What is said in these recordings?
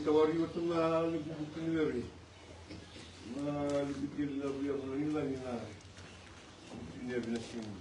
Tawari waktu na bukan lagi, na lebih lagi yang lain lagi na ini ada sini.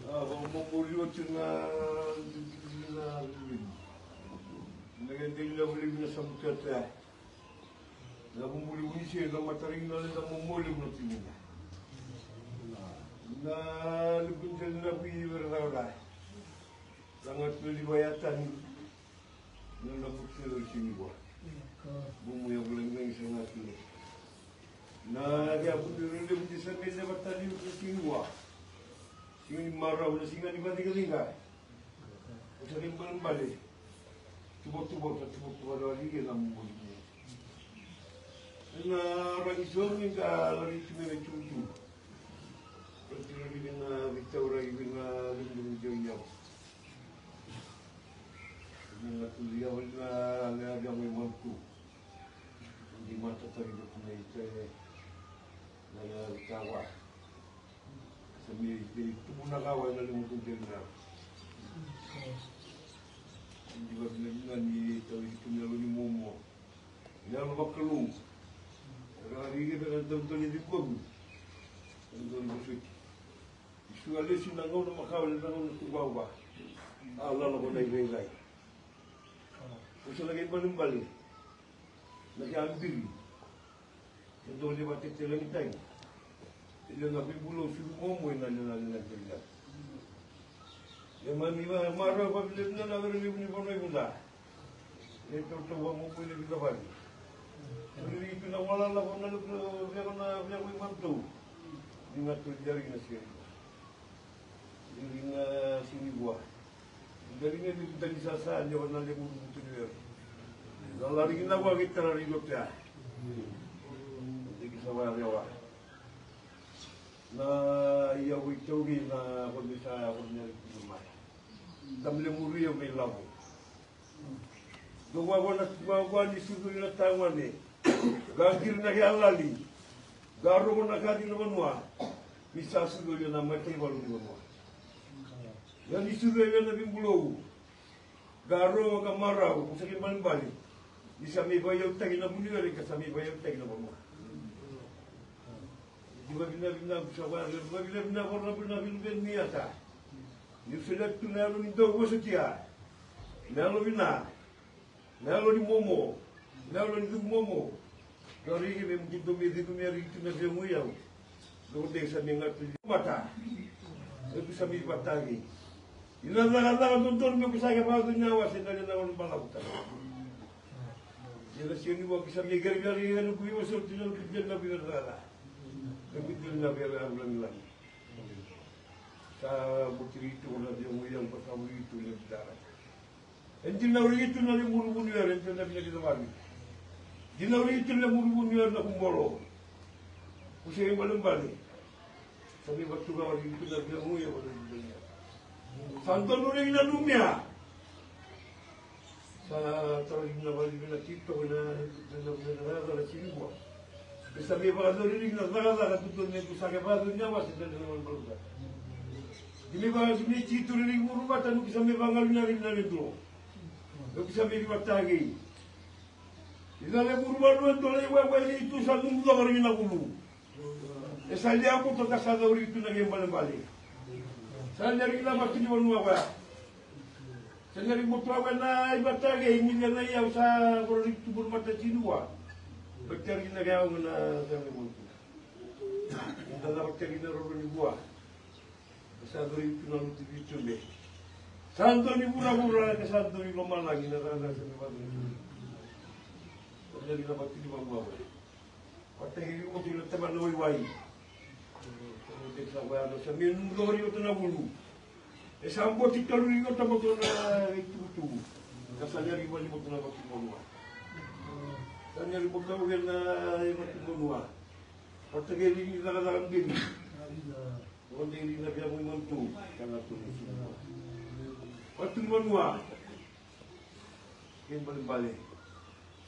Bang buli waktu na lagi dia beli na sambutan saya. Na buli buli sih, na matering na lagi na muli nanti ni. Na lebih lebih berapa? Sangat lebih bayatan. Nana putih sini buat, bumi yang boleh main sangat ni. Nah dia putih dia putih sampai dapat tadi sini buat, sini marah udah singa di balik lingkar, sering balik, tubuh lagi ke dalam bumi. Nah orang Islam ni kalau lari cuma cucu, putih lagi dengan Victoria dengan jauh. Nila kuliah wala nga may mampu. Hindi matatagilot na ito na kawa. Sa may tumunakawa na lumutong din na. Hindi ba binagnan ni tawid ito nalo ni Momo. Nalo makalung. Pero harigin na nandamdol ni Dipog. Nandamdol ni Baswit. Isuali sinangaw na makawal na ng tubawa. Alala ko na ibay-ibay. Usul lagi balik, lagi ambil. Itu dia baca telang kita. Dia nak pergi bulu suruh ngomong nanya dia. Yang mana marah apabila nak beri ni pun bunda. Itu tu ngomong boleh kita bagi. Jadi itu nak wala lah pun nak dia mantu. Ingat tu jari nasi. Jari sini buah. Dari ni dari sasa dia warna dia bulu tu dia. Kalau lari kita buat kita lari dokter. Jadi kita buat dia buat. Na ia wujud na kondisi awalnya rumah. Tamle muri yang melau. Dua wana di suku na Taiwan ni. Gagir na kialali. Garo na kadi na Vavanua. Bisa suku na mati baru di Vavanua. Yang disuruh Nabi Pulau, Garo agak marah, pusat balik. Di sami bayar tagi na bunyi lagi, sami bayar tagi na Vavanua. Juga bina sabar, juga bina warna niata. Ni sudah tu nalu ni dua setia, nalu bina, nalu ni Momo, nalu ni Momo. Dari ini mungkin tu hari itu nabi muyau. Dua desa mengat tu mata, itu sami batagi. Inalaga tonton mo bisa ka pa nyawa sa dali na ng balabutan. Yan siya ni wag sa gari-gari ano ko yung so tinol kidel na birala. Kidel na birala lang. Sa butirito na yung uyang pasawito ng dara. Hindi na urito na yung murubunyer, hindi na pinagdamali. Hindi na urito na murubunyer na kumbolo. Kasi yung malambali. Sabi ba ito ka urito na yung uyang malambali. Santo nuring na lumia. Sa tarig na balik na kito na nagagala sini buat. Bisa biar nuring na nagagala tutun na kusake bago niya was na naman baluga. Dimi ba dimi kito nuring muruma tanu bisa mi bangal na rin na nito. Bisa mi batagi. Ilale muruma no dole wa itu sa mundo rin na kulu. Esa dia ko to kasada uri itu na ngembal balik. Saya nyari lama tu di Vavanua apa? Saya nyari motor apa na ibadah ke ini dia na ia usah kalau itu bermata cinua. Bercari na kaya na saya motor. Kita nak bercari na orang ni buah. Saya beri itu na itu itu le. Santo ni pura-pura ke santo ni lama lagi na saya saya bagi. Saya nyari lama tu di Vavanua apa? Patah ini motor itu teman loi wai. Sa min lori o na bulu. E sambo ti kaluri o tamo to na itu. Kasanya ri wali mo na Vavanua. Tanya di pagkawagan na Vavanua. Pagkagay rin yung nakadalang din. Kung hindi na biya mo yung manto, kaya ito na sila. Vavanua. Yan balik-balik.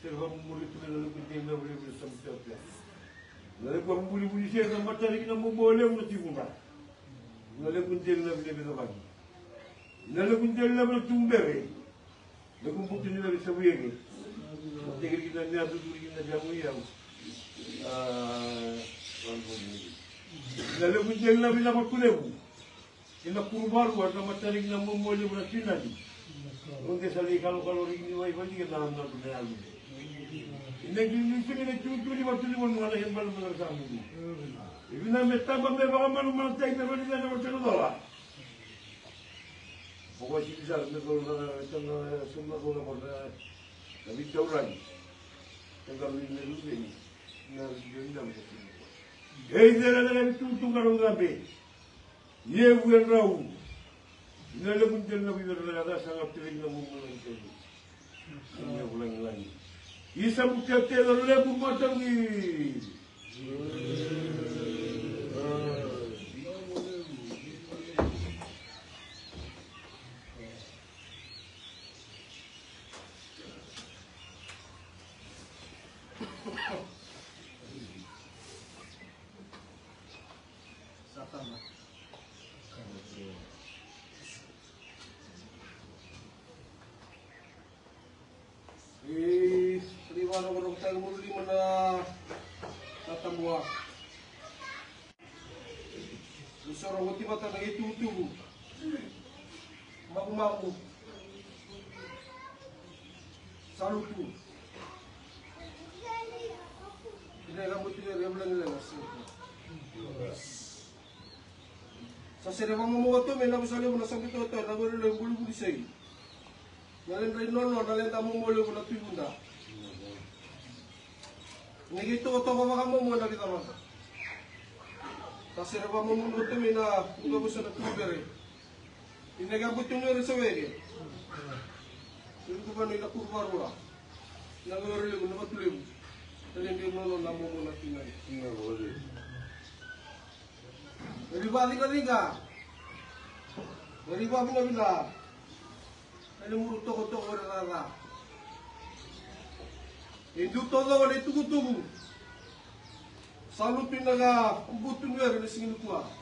Serba murid itu lalu penting boleh bersama dia. Lalu kau boleh share sama cari kita mau boleh mesti pun. Lalu penting lah boleh bersama. Lalu penting lah boleh tumbuh. Lalu bukti ni boleh sebuah ni. Mesti kita ni ada tu kita jamu yang. Lalu penting lah bila makul lebu. Kita kurban buat sama cari kita mau boleh bersama lagi. Untuk sekali kalau ini wifi kita nak tu ni lagi. Ini curi waktu ni mana yang baru bersama ini. Ini nama tambah memang mana cek memang ini nama cek doa. Pokoknya sih bisa memang semua orang pada tapi jauh lagi. Kalau ini dulu ini, ini nama cek. Hei, jangan itu kalau ngabe. Ye bukan rau. Ini ada pun jangan nabi berada sangat tinggi nama mulia itu. Ini ulang lagi. Isa bukti lalu macam ni. Orang tahu muli mana natambuah. Seorang wanita mata lagi tutu, maku salutu. Ini rambut dia bulan ni lah. Sasere mama mo to, may nabusali mo na sa bito to, nagulong lang bulu-bulu siya. Nalen rin nono, nalen tamong molo mo na tuyunda. Nagito ko to makamu mo na kita maka. Kasi na mamunod to mina ulo sa natubere. Inagabot yung rin sa wege. Yung ko ba nila kurbarura. Nagorili mo napatuloy mo. Talindi mo na mo na tinay. Nalibali ka rin ka. Nalibali na bila. Nalimurot ko to ko rara. Itu todo oleh tugu-tugu. Salut pinaga ubutun wer na singin kuwa.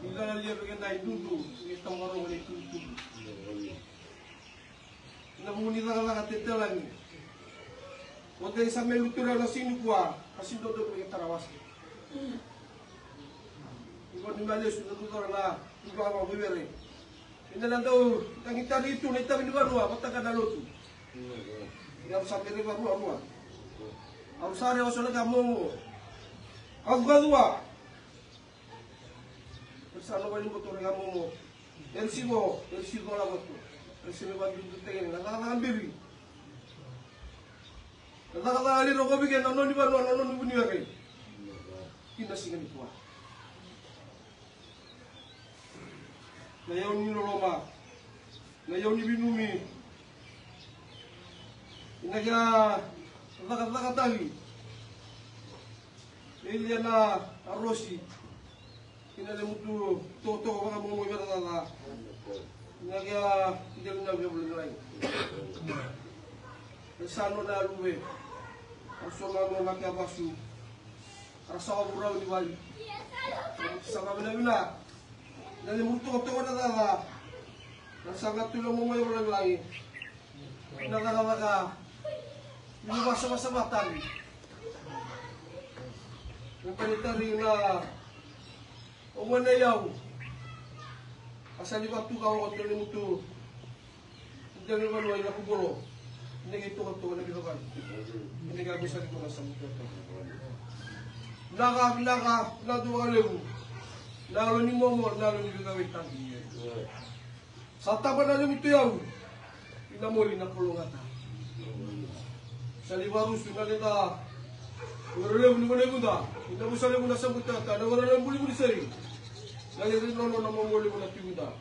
Ila liya bagian dai dudu, ni tamaro oleh tugu-tugu. Namuni la katetelan. Oday sa melutura na singin kuwa, kasi dodo bagian tarawas. Ibu ni malis na tutor la, ibu ama bibere. Ina daw tangitari itu na tabi ni Vavanua, pataka na lotu. Yang sampai di Vavanua. Aku sari wasona kamu. Aku gadua. Bersama wali motor kamu. Elsigo la motor. Elsigo bantu tuteng. Nggak biri. Nggak ali roko bikin nono di Vavanua, nono di Bunia kay. Kita singan tua. Ngayon ni Roma. Ngayon ni Binumi. Inaga lakat-lakat tadi. Ini na arosi. Kinale mutu toto mga mo berada. Inaga tidak na boleh lain. Sano na luwe. Arsoma mo makiabasu. Rasa burau di Bali. Sama bina-bina. Nale mutu toto berada. Sangat tulong mo boleh lain. Nakakawaka. Ini masa-masa matan. Yung panitari na umanayaw. Asal di waktu kau kontrol ni mutu. Jangan Vavanua ina kuburo. Ini gitu waktu na bilokan. Ini gak bisa digunakan sa mutu. Na dua lewu. Nalo ni momo, nalo ni bigawitan. Sa taban na mutu yaw. Inamuli na pulungata. Saliwarus na kita. Urele muna muna. Kita busale muna sa buta. Kada urele muli sari. Lagi rin nono na mamuli muna tibuta.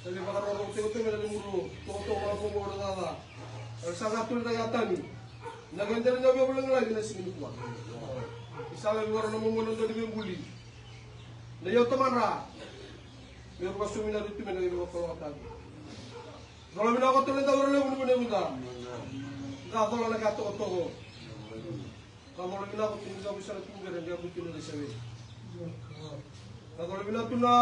Sali pakarong teko teko na muro. Toto mga pumoro na. Sa gatul na yata ni. Naganda rin namin walang lagi na sinilikuan. Isala yung waran naman muna doon yung buli. Nayaw tamara. Meron ka sumina rito, may naging mga kalawatan. Kalau mina ako tuloy tawar lang muna muna. Gato lang nagato ko. Kalau mina ako tuloy sa bisa tunggu dan dia butuh dari sawi. Kalau mina tuna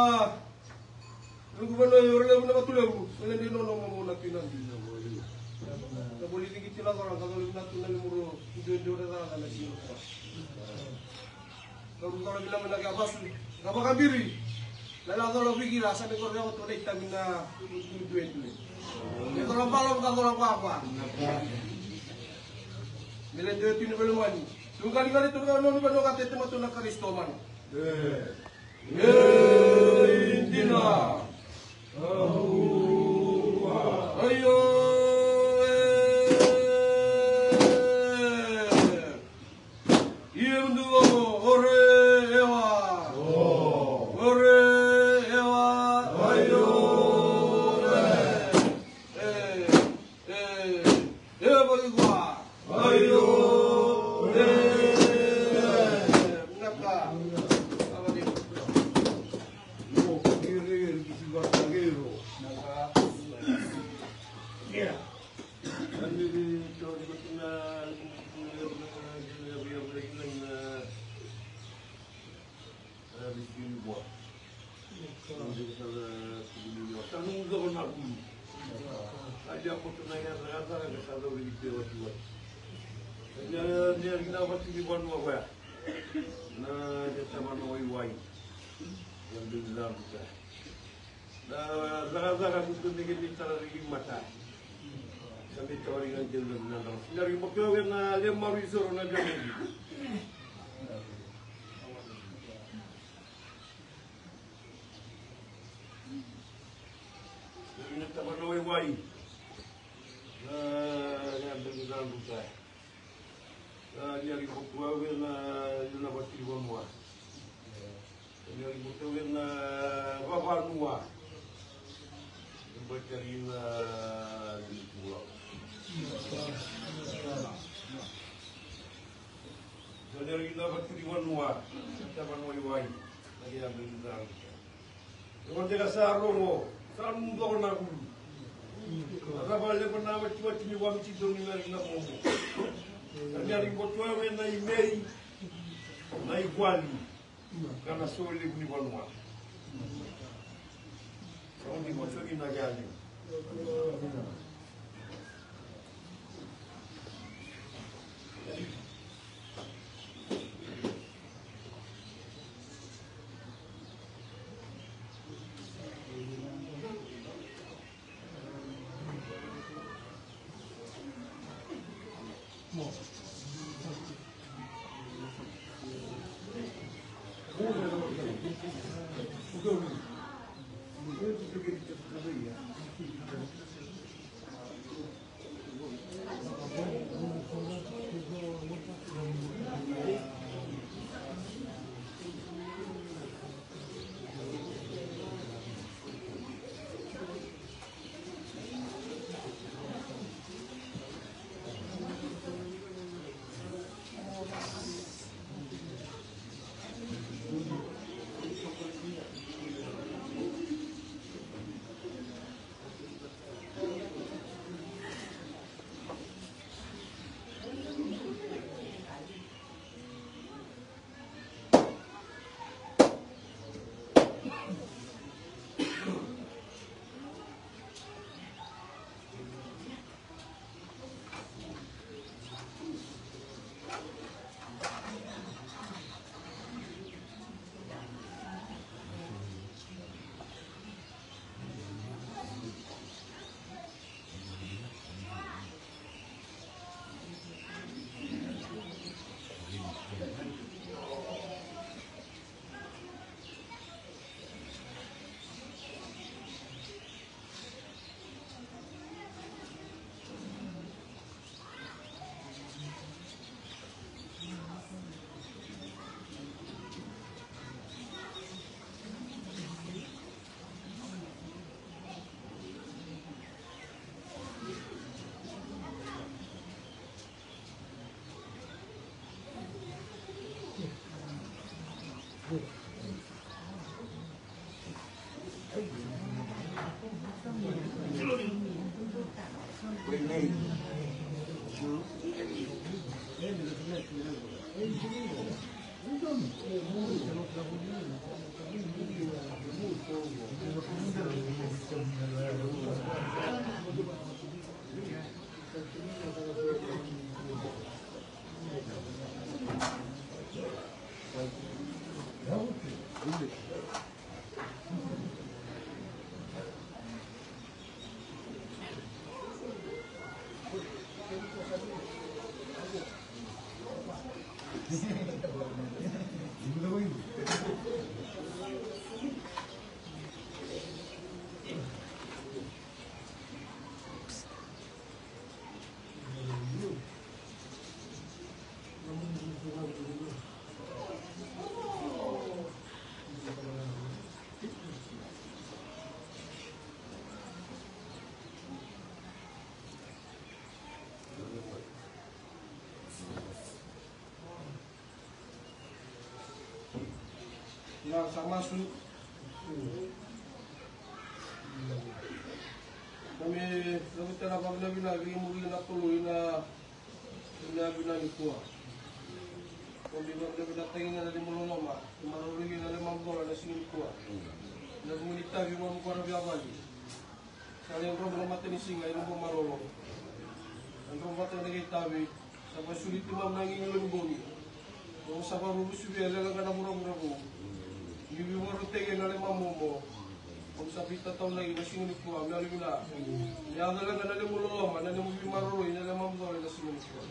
lu gubernur orang muna tuloy mo. Wala din no muna pinan. Na boleh dikit lang orang kalau mina tuna muro do na na siyo. Kalau mina nagabas, kapakabiri. Lalago lo pikir asa ni kornya ko tuloy tamina duwe. Ito lang palang kagulang apa? Nila dito tinubuluan. Yung kali-kali ito nga nung ano kate tumatun ng Kristo man. Hindi na. Ayo. Iyem dugo ore ewa. Ore ewa. Ayo. Dia kita buat di Vavanua ya. Nah, kita Vavanua iwai. Yang di dalam kita. Nah, zaga-zaga itu dengan bicara lagi mata. Sampai cari dengan jalan nanti. Dari pokoknya na lemar isor na jalan. Ini kita Vavanua iwai. Nah, yang di dalam kita. Dia ributua na bati Vavanua. Dia ributua na Vavanua. Bati na di pulau. Dia ributua bati Vavanua. Kita Vavanua iwai. Lagi yang bintang. Kalau dia sarungo, sarungo na guru. Rabale pernah bati ni wamci doni lagi na mo. Kanya ribotoa we na imei na iguali kana sole ni Vavanua. São de moto na gale. Nah, sama su. Kami telah lagi mungkin nak perlu ina bina ni kuah. Kami bina tinggal dari muloloma, malu lagi dari mampu ada sini kuah. Dan menita kita mampu orang biasa lagi. Kalian problem mati ni singa ini pun marolo. Dan problem mati ni kita bi sampai sulit imam nangi ngelung bumi. Kalau sampai rubuh sudah ada kadang murah-murah. Bibi baru tengok nale mamomo, om sapita tahu lagi nasi ni kuah, nale bila, ya ada lagi nale mulolom, nale bibi maru, nale mambo nasi ni kuah.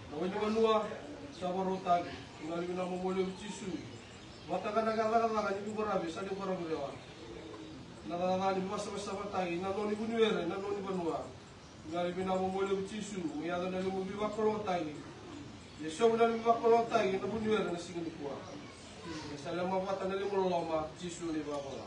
Namun Vavanua, sabar otak, nale bila mamboleh cisu, mata kan agak-agak ni berabe, sani berabe lewa. Nagagani basa-basa patay, nanoni bunuere, nanoni Vavanua, nale bila mamboleh cisu, ya ada nale bibi bakolo tay, yesau nale bibi bakolo tay, na bunuere nasi ni kuah. Salam apa tanda ni muloloma cisu ni bapa lah.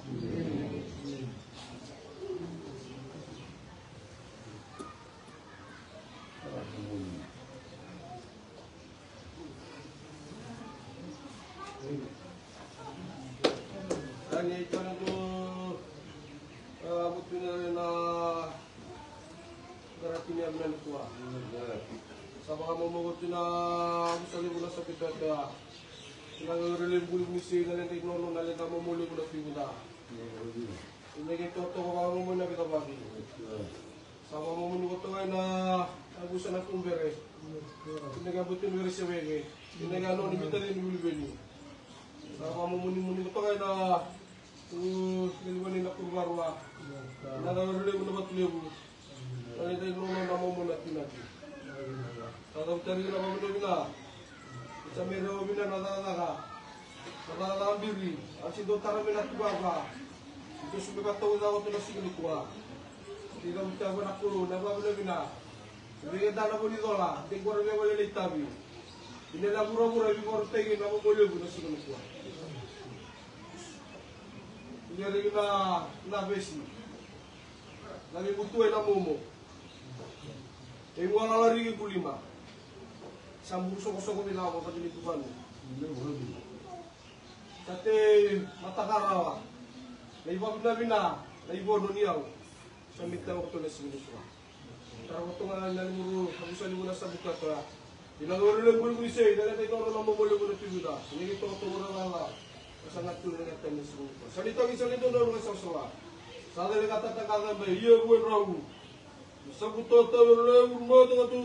Dan itu tu butuh na berarti ni ambil kuah. Sabang kamu mau butuh na misalnya bulan sepeda. Nang relem bulu misi nang tek nono nang kamu mulu budak pindah. Ini kita tu kamu mana kita bagi. Sama mau menunggu tu kan aku sana kumbere. Ini kan betul beri sewege. Ini kan nono kita ni bulu beli. Sama mau menunggu tu kan ini mana nak kurbarwa. Nang relem bulu batu lebu. Nang tek nono nama mana pindah. Kalau cari nama mana pindah. Sampai dah bina nada biri, asyik dotara bina tu apa? Itu sudah kata udah waktu nasi ni kuah. Tidak bisa berak puluh, nak apa bina? Jadi kita nak boleh dola, di kuah dia boleh litabi. Ini lah pura-pura di kuah tegi, nak boleh guna nasi ni kuah. Ini ada kita nak besi, lagi butuh nak momo. Ini wala lari ke kulima. Sambung soko-soko bila apa pada itu kan. Tapi mata karawa. Ibu bina, ibu doniau. Sambil tahu betul nasi ini semua. Kalau tengah nali muru, habis nali muna sabuk kata. Bila orang lembul berisai, dalam itu orang nama boleh boleh tiba. Ini kita orang lala. Sangat tu dengan tanya semua. Salita itu orang sawa. Salah dia kata kata bayi, iya gue ragu. Sabuk tota orang rumah tengah tu.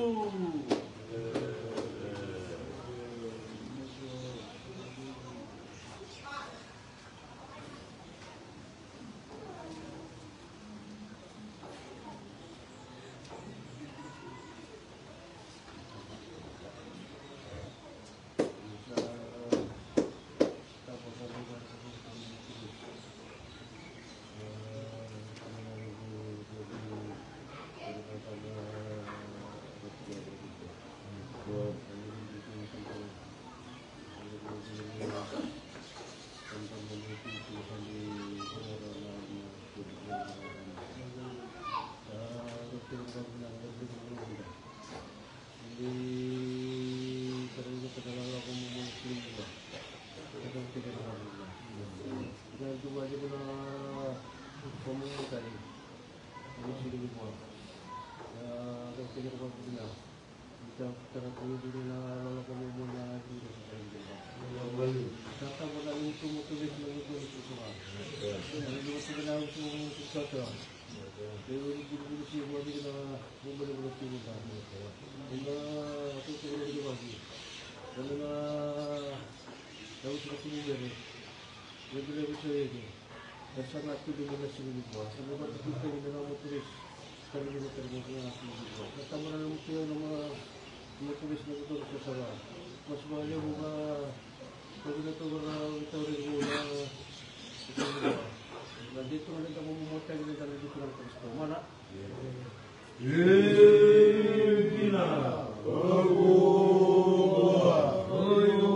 lolo ko muna dito sa Kalindiba. Tatama na yung tumutulis na yung tulis ko sa ano yung pagkakawin ko yung suksata. Pero hindi siya buwan din na bumalik ko na siya ba. Yung tutuloy ko ba siya. Dahil na daw siya tumulong eh. Yung bilay ko siya eh. Dan sangat tuloy na siya ba. Sa mga pagkita yung mga tulis. Kami mo talaga nga siya. Katama na naman siya ng mga tulis na tutulog sa sawa. Mas mahal yung mga pag ito mga ito rin muna nandito na rin ako mumutay na dito ng Kristo. Mana? Yegina Bagoa Oyo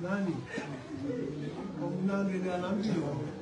Nani? Kung nani na namin yun.